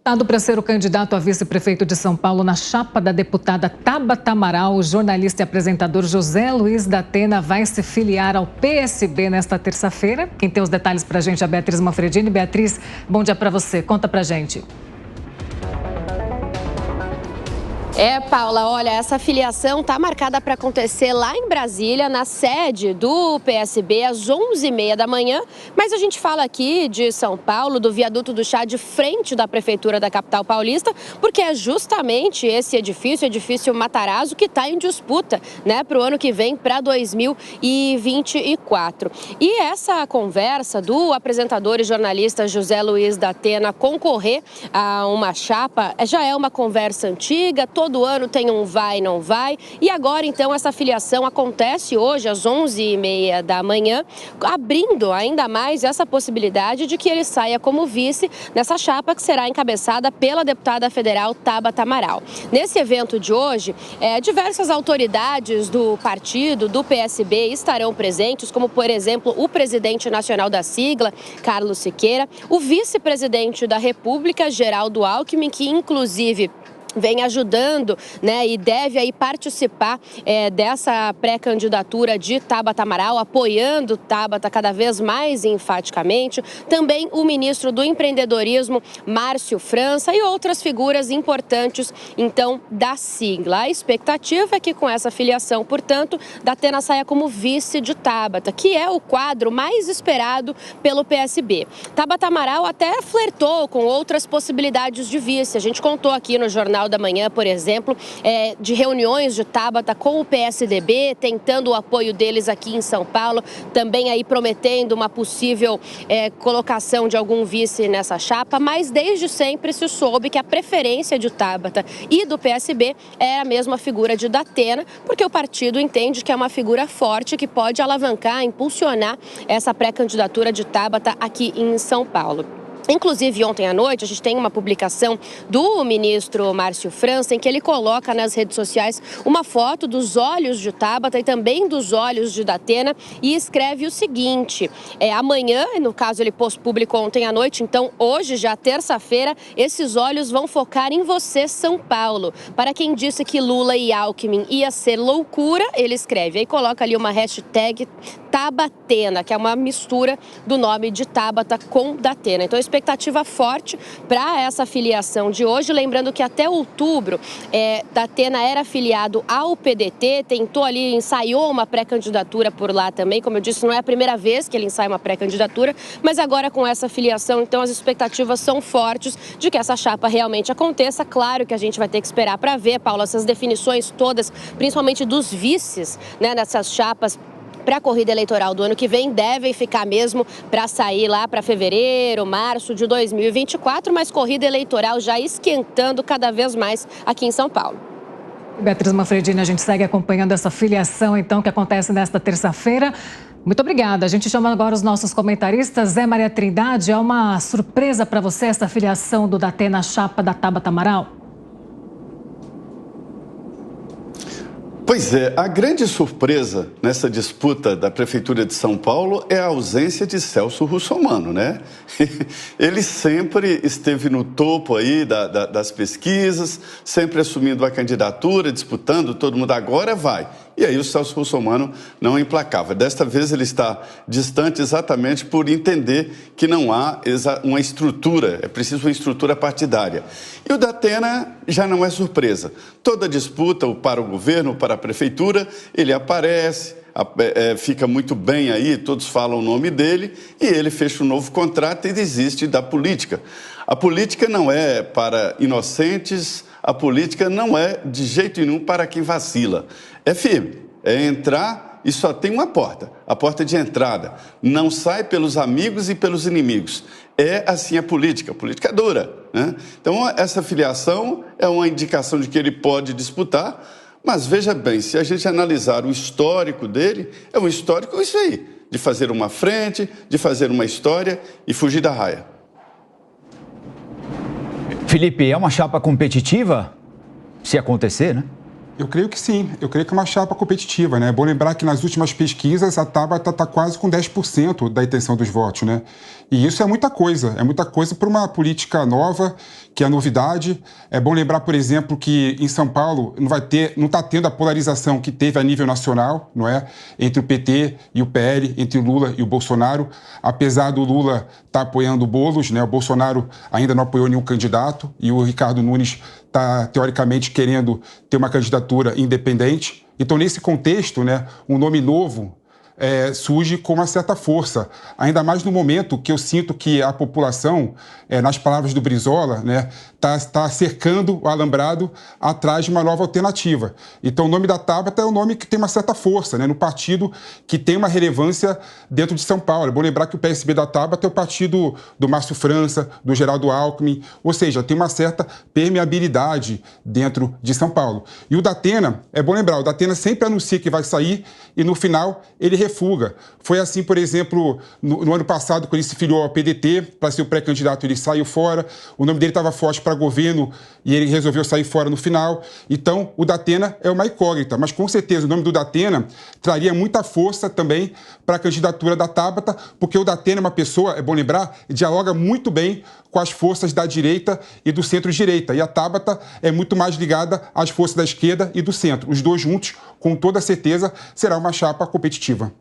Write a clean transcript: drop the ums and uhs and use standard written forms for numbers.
Para ser o candidato a vice-prefeito de São Paulo na chapa da deputada Tabata Amaral, o jornalista e apresentador José Luiz da Atena vai se filiar ao PSB nesta terça-feira. Quem tem os detalhes para a gente é a Beatriz Manfredini. Beatriz, bom dia para você. Conta para a gente. Paula, olha, essa filiação está marcada para acontecer lá em Brasília, na sede do PSB, às 11h30 da manhã. Mas a gente fala aqui de São Paulo, do Viaduto do Chá, de frente da Prefeitura da capital paulista, porque é justamente esse edifício, o edifício Matarazzo, que está em disputa, né, para o ano que vem, para 2024. E essa conversa do apresentador e jornalista José Luiz da Atena concorrer a uma chapa já é uma conversa antiga. Todo ano tem um vai, não vai. E agora, então, essa filiação acontece hoje, às 11h30 da manhã, abrindo ainda mais essa possibilidade de que ele saia como vice nessa chapa que será encabeçada pela deputada federal Tabata Amaral. Nesse evento de hoje, diversas autoridades do partido, do PSB, estarão presentes, como, por exemplo, o presidente nacional da sigla, Carlos Siqueira, o vice-presidente da República, Geraldo Alckmin, que, inclusive, vem ajudando, né, e deve aí participar dessa pré-candidatura de Tabata Amaral, apoiando Tabata cada vez mais enfaticamente. Também o ministro do Empreendedorismo, Márcio França, e outras figuras importantes, então, da sigla. A expectativa é que com essa filiação, portanto, da Atena saia como vice de Tabata, que é o quadro mais esperado pelo PSB. Tabata Amaral até flertou com outras possibilidades de vice. A gente contou aqui no Jornal da Manhã, por exemplo, de reuniões de Tabata com o PSDB, tentando o apoio deles aqui em São Paulo, também aí prometendo uma possível colocação de algum vice nessa chapa, mas desde sempre se soube que a preferência de Tabata e do PSB é a mesma figura de da Atena, porque o partido entende que é uma figura forte que pode alavancar, impulsionar essa pré-candidatura de Tabata aqui em São Paulo. Inclusive, ontem à noite, a gente tem uma publicação do ministro Márcio França, em que ele coloca nas redes sociais uma foto dos olhos de Tabata e também dos olhos de da Atena e escreve o seguinte: amanhã, no caso ele publicou ontem à noite, então hoje, já terça-feira, esses olhos vão focar em você, São Paulo. Para quem disse que Lula e Alckmin ia ser loucura, ele escreve. Aí coloca ali uma hashtag Tabatena, que é uma mistura do nome de Tabata com da Atena. Então, expectativa forte para essa filiação de hoje. Lembrando que até outubro, da Atena era filiado ao PDT, tentou ali, ensaiou uma pré-candidatura por lá também. Como eu disse, não é a primeira vez que ele ensaia uma pré-candidatura, mas agora com essa filiação, então as expectativas são fortes de que essa chapa realmente aconteça. Claro que a gente vai ter que esperar para ver, Paula, essas definições todas, principalmente dos vices, né, nessas chapas para a corrida eleitoral do ano que vem, devem ficar mesmo para sair lá para fevereiro, março de 2024, mas corrida eleitoral já esquentando cada vez mais aqui em São Paulo. Beatriz Manfredini, a gente segue acompanhando essa filiação, então, que acontece nesta terça-feira. Muito obrigada. A gente chama agora os nossos comentaristas. Zé Maria Trindade, é uma surpresa para você essa filiação do da Atena à chapa da Tabata Amaral? Pois é, a grande surpresa nessa disputa da Prefeitura de São Paulo é a ausência de Celso Russomano, né? Ele sempre esteve no topo aí das pesquisas, sempre assumindo a candidatura, disputando, todo mundo agora vai. E aí o Celso Russomano não emplacava. Desta vez ele está distante exatamente por entender que não há uma estrutura, é preciso uma estrutura partidária. E o da Atena já não é surpresa. Toda disputa para o governo, para a prefeitura, ele aparece, fica muito bem aí, todos falam o nome dele, e ele fecha um novo contrato e desiste da política. A política não é para inocentes, a política não é de jeito nenhum para quem vacila. É firme, é entrar e só tem uma porta, a porta de entrada. Não sai pelos amigos e pelos inimigos. É assim a política é dura, né? Então, essa filiação é uma indicação de que ele pode disputar, mas veja bem, se a gente analisar o histórico dele, é um histórico isso aí, de fazer uma frente, de fazer uma história e fugir da raia. Felipe, é uma chapa competitiva? Se acontecer, né? Eu creio que sim, eu creio que é uma chapa competitiva, né? É bom lembrar que nas últimas pesquisas a Tabata está quase com 10% da intenção dos votos, né? E isso é muita coisa para uma política nova, que é novidade. É bom lembrar, por exemplo, que em São Paulo não está tendo a polarização que teve a nível nacional, não é? Entre o PT e o PL, entre o Lula e o Bolsonaro. Apesar do Lula estar apoiando o Boulos, né? O Bolsonaro ainda não apoiou nenhum candidato e o Ricardo Nunes está, teoricamente, querendo ter uma candidatura independente. Então, nesse contexto, né, um nome novo surge com uma certa força, ainda mais no momento que eu sinto que a população, nas palavras do Brizola, né, tá cercando o alambrado atrás de uma nova alternativa. Então, o nome da Tabata é um nome que tem uma certa força, né, no partido que tem uma relevância dentro de São Paulo. É bom lembrar que o PSB da Tabata é o partido do Márcio França, do Geraldo Alckmin, ou seja, tem uma certa permeabilidade dentro de São Paulo. E o Datena, é bom lembrar, o Datena sempre anuncia que vai sair e no final ele refuga. Foi assim, por exemplo, no ano passado, quando ele se filiou ao PDT, para ser o pré-candidato, ele saiu fora, o nome dele estava forte para governo e ele resolveu sair fora no final. Então, o Datena é uma incógnita, mas com certeza o nome do Datena traria muita força também para a candidatura da Tabata, porque o Datena é uma pessoa, é bom lembrar, dialoga muito bem com as forças da direita e do centro-direita. E a Tabata é muito mais ligada às forças da esquerda e do centro. Os dois juntos, com toda certeza, será uma chapa competitiva.